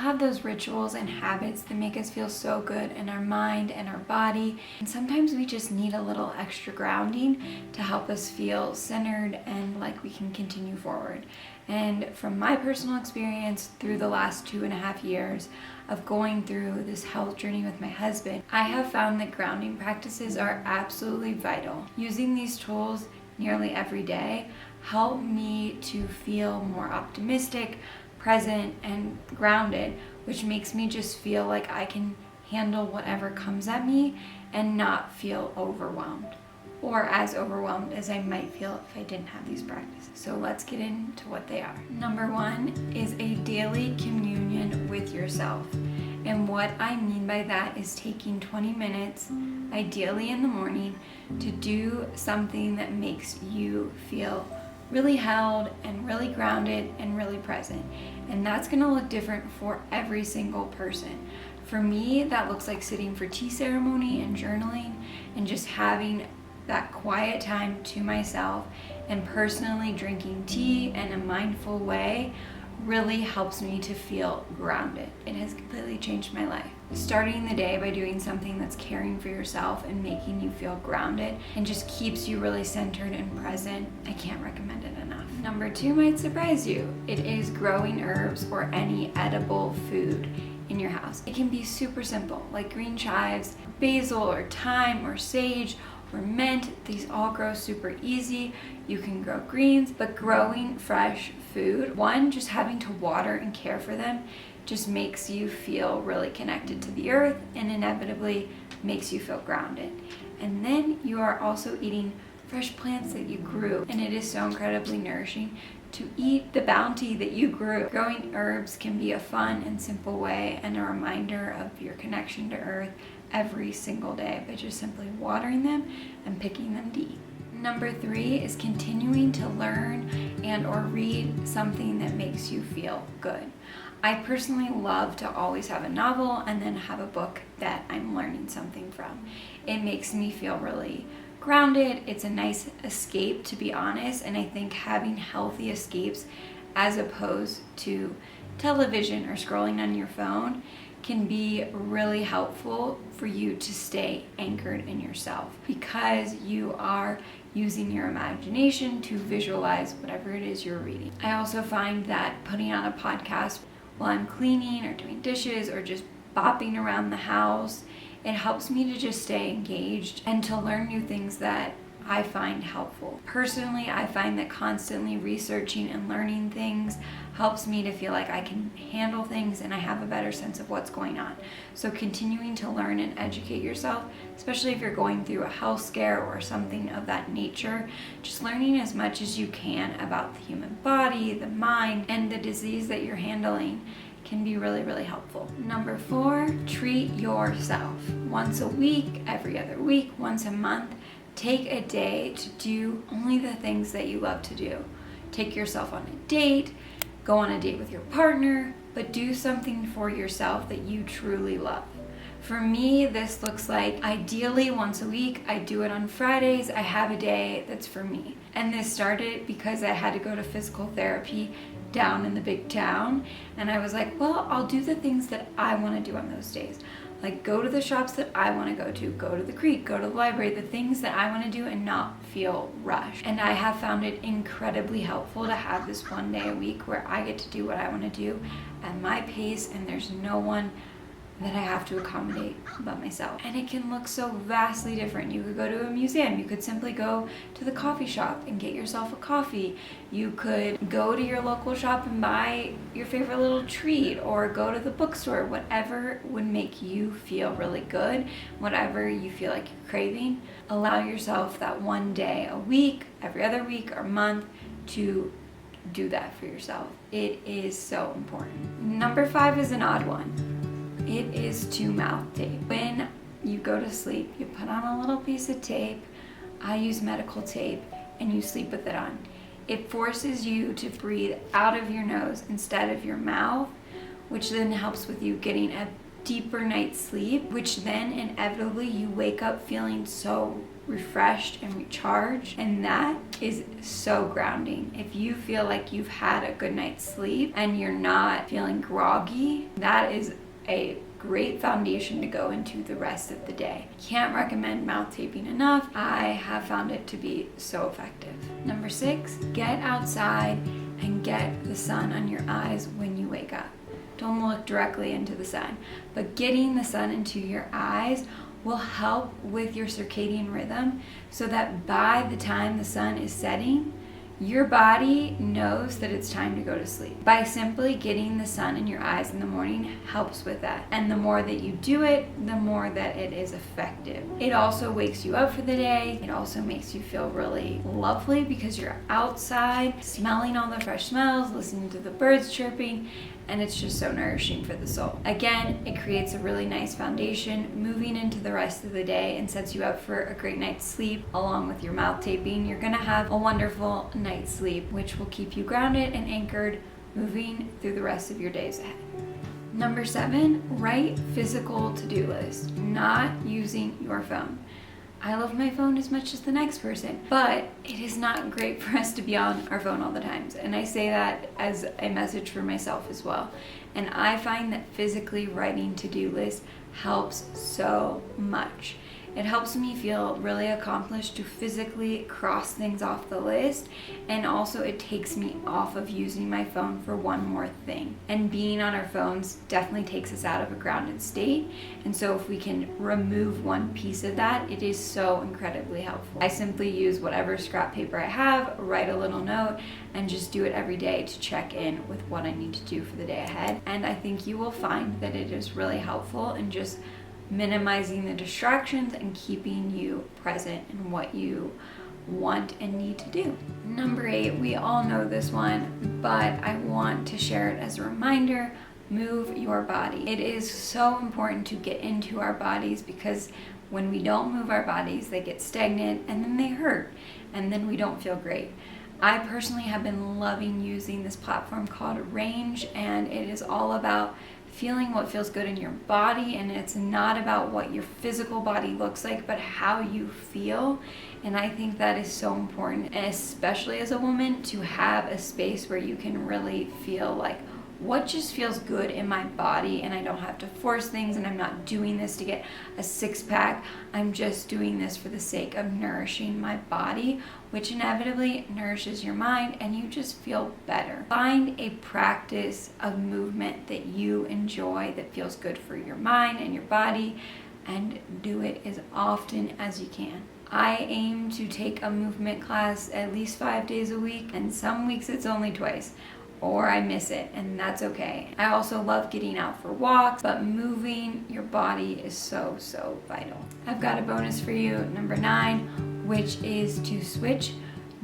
have those rituals and habits that make us feel so good in our mind and our body. And sometimes we just need a little extra grounding to help us feel centered and like we can continue forward. And from my personal experience through the last 2.5 years of going through this health journey with my husband, I have found that grounding practices are absolutely vital. Using these tools nearly every day help me to feel more optimistic, present, and grounded, which makes me just feel like I can handle whatever comes at me and not feel overwhelmed, or as overwhelmed as I might feel if I didn't have these practices. So let's get into what they are. Number 1 is a daily communion with yourself. And what I mean by that is taking 20 minutes, ideally in the morning, to do something that makes you feel really held and really grounded and really present. And that's gonna look different for every single person. For me, that looks like sitting for tea ceremony and journaling and just having that quiet time to myself, and personally drinking tea in a mindful way really helps me to feel grounded. It has completely changed my life. Starting the day by doing something that's caring for yourself and making you feel grounded and just keeps you really centered and present, I can't recommend it enough. Number 2 might surprise you. It is growing herbs or any edible food in your house. It can be super simple, like green chives, basil or thyme or sage or mint. These all grow super easy. You can grow greens, but growing fresh food, one, just having to water and care for them just makes you feel really connected to the earth and inevitably makes you feel grounded. And then you are also eating fresh plants that you grew, and it is so incredibly nourishing to eat the bounty that you grew. Growing herbs can be a fun and simple way and a reminder of your connection to earth every single day by just simply watering them and picking them to eat. Number 3 is continuing to learn and or read something that makes you feel good. I personally love to always have a novel and then have a book that I'm learning something from. It makes me feel really grounded. It's a nice escape, to be honest, and I think having healthy escapes as opposed to television or scrolling on your phone can be really helpful for you to stay anchored in yourself, because you are using your imagination to visualize whatever it is you're reading. I also find that putting on a podcast while I'm cleaning or doing dishes or just bopping around the house, it helps me to just stay engaged and to learn new things that I find helpful. Personally, I find that constantly researching and learning things helps me to feel like I can handle things and I have a better sense of what's going on. So continuing to learn and educate yourself, especially if you're going through a health scare or something of that nature, just learning as much as you can about the human body, the mind, and the disease that you're handling can be really, really helpful. Number 4, treat yourself. Once a week, every other week, once a month, take a day to do only the things that you love to do. Take yourself on a date, go on a date with your partner, but do something for yourself that you truly love. For me, this looks like ideally once a week. I do it on Fridays. I have a day that's for me. And this started because I had to go to physical therapy down in the big town. And I was like, well, I'll do the things that I want to do on those days. Like go to the shops that I want to, go to the creek, go to the library, the things that I want to do and not feel rushed. And I have found it incredibly helpful to have this one day a week where I get to do what I want to do at my pace and there's no one that I have to accommodate but myself. And it can look so vastly different. You could go to a museum, you could simply go to the coffee shop and get yourself a coffee. You could go to your local shop and buy your favorite little treat, or go to the bookstore, whatever would make you feel really good, whatever you feel like you're craving. Allow yourself that one day a week, every other week or month to do that for yourself. It is so important. Number 5 is an odd one. It is to mouth tape. When you go to sleep, you put on a little piece of tape. I use medical tape, and you sleep with it on. It forces you to breathe out of your nose instead of your mouth, which then helps with you getting a deeper night's sleep, which then inevitably you wake up feeling so refreshed and recharged, and that is so grounding. If you feel like you've had a good night's sleep and you're not feeling groggy, that is a great foundation to go into the rest of the day. Can't recommend mouth taping enough. I have found it to be so effective. Number 6, get outside and get the sun on your eyes when you wake up. Don't look directly into the sun, but getting the sun into your eyes will help with your circadian rhythm so that by the time the sun is setting, your body knows that it's time to go to sleep. By simply getting the sun in your eyes in the morning helps with that. And the more that you do it, the more that it is effective. It also wakes you up for the day. It also makes you feel really lovely because you're outside, smelling all the fresh smells, listening to the birds chirping, and it's just so nourishing for the soul. Again, it creates a really nice foundation moving into the rest of the day and sets you up for a great night's sleep. Along with your mouth taping, you're gonna have a wonderful night's sleep, which will keep you grounded and anchored moving through the rest of your days ahead. Number 7, write physical to-do list, not using your phone. I love my phone as much as the next person, but it is not great for us to be on our phone all the time. And I say that as a message for myself as well. And I find that physically writing to-do lists helps so much. It helps me feel really accomplished to physically cross things off the list, and also it takes me off of using my phone for one more thing. And being on our phones definitely takes us out of a grounded state, and so if we can remove one piece of that, it is so incredibly helpful. I simply use whatever scrap paper I have, write a little note, and just do it every day to check in with what I need to do for the day ahead. And I think you will find that it is really helpful in just minimizing the distractions and keeping you present in what you want and need to do. Number 8, we all know this one, but I want to share it as a reminder. Move your body. It is so important to get into our bodies because when we don't move our bodies, they get stagnant and then they hurt and then we don't feel great. I personally have been loving using this platform called Range, and it is all about feeling what feels good in your body, and it's not about what your physical body looks like, but how you feel. And I think that is so important, and especially as a woman, to have a space where you can really feel like what just feels good in my body, and I don't have to force things, and I'm not doing this to get a 6-pack. I'm just doing this for the sake of nourishing my body, which inevitably nourishes your mind, and you just feel better. Find a practice of movement that you enjoy, that feels good for your mind and your body, and do it as often as you can. I aim to take a movement class at least 5 days a week, and some weeks it's only twice, or I miss it, and that's okay. I also love getting out for walks, but moving your body is so, so vital. I've got a bonus for you, number 9, which is to switch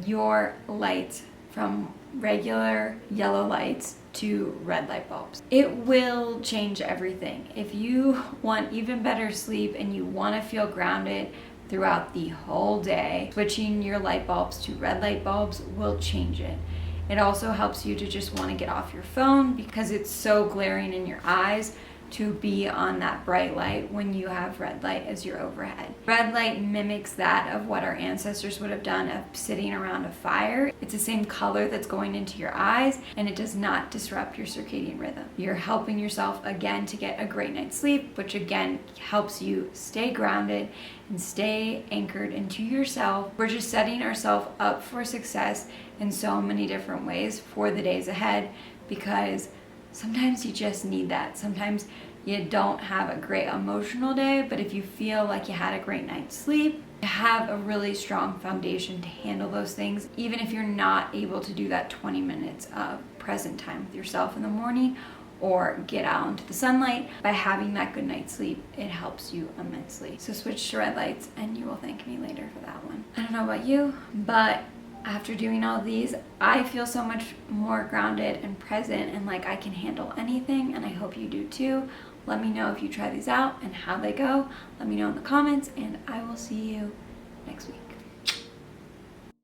your lights from regular yellow lights to red light bulbs. It will change everything. If you want even better sleep and you want to feel grounded throughout the whole day, switching your light bulbs to red light bulbs will change it. It also helps you to just want to get off your phone because it's so glaring in your eyes to be on that bright light when you have red light as your overhead. Red light mimics that of what our ancestors would have done of sitting around a fire. It's the same color that's going into your eyes, and it does not disrupt your circadian rhythm. You're helping yourself again to get a great night's sleep, which again helps you stay grounded and stay anchored into yourself. We're just setting ourselves up for success in so many different ways for the days ahead, because sometimes you just need that. Sometimes you don't have a great emotional day, but if you feel like you had a great night's sleep, you have a really strong foundation to handle those things, even if you're not able to do that 20 minutes of present time with yourself in the morning or get out into the sunlight. By having that good night's sleep, it helps you immensely. So switch to red lights and you will thank me later for that one. I don't know about you, but after doing all these, I feel so much more grounded and present and like I can handle anything, and I hope you do too. Let me know if you try these out and how they go. Let me know in the comments, and I will see you next week.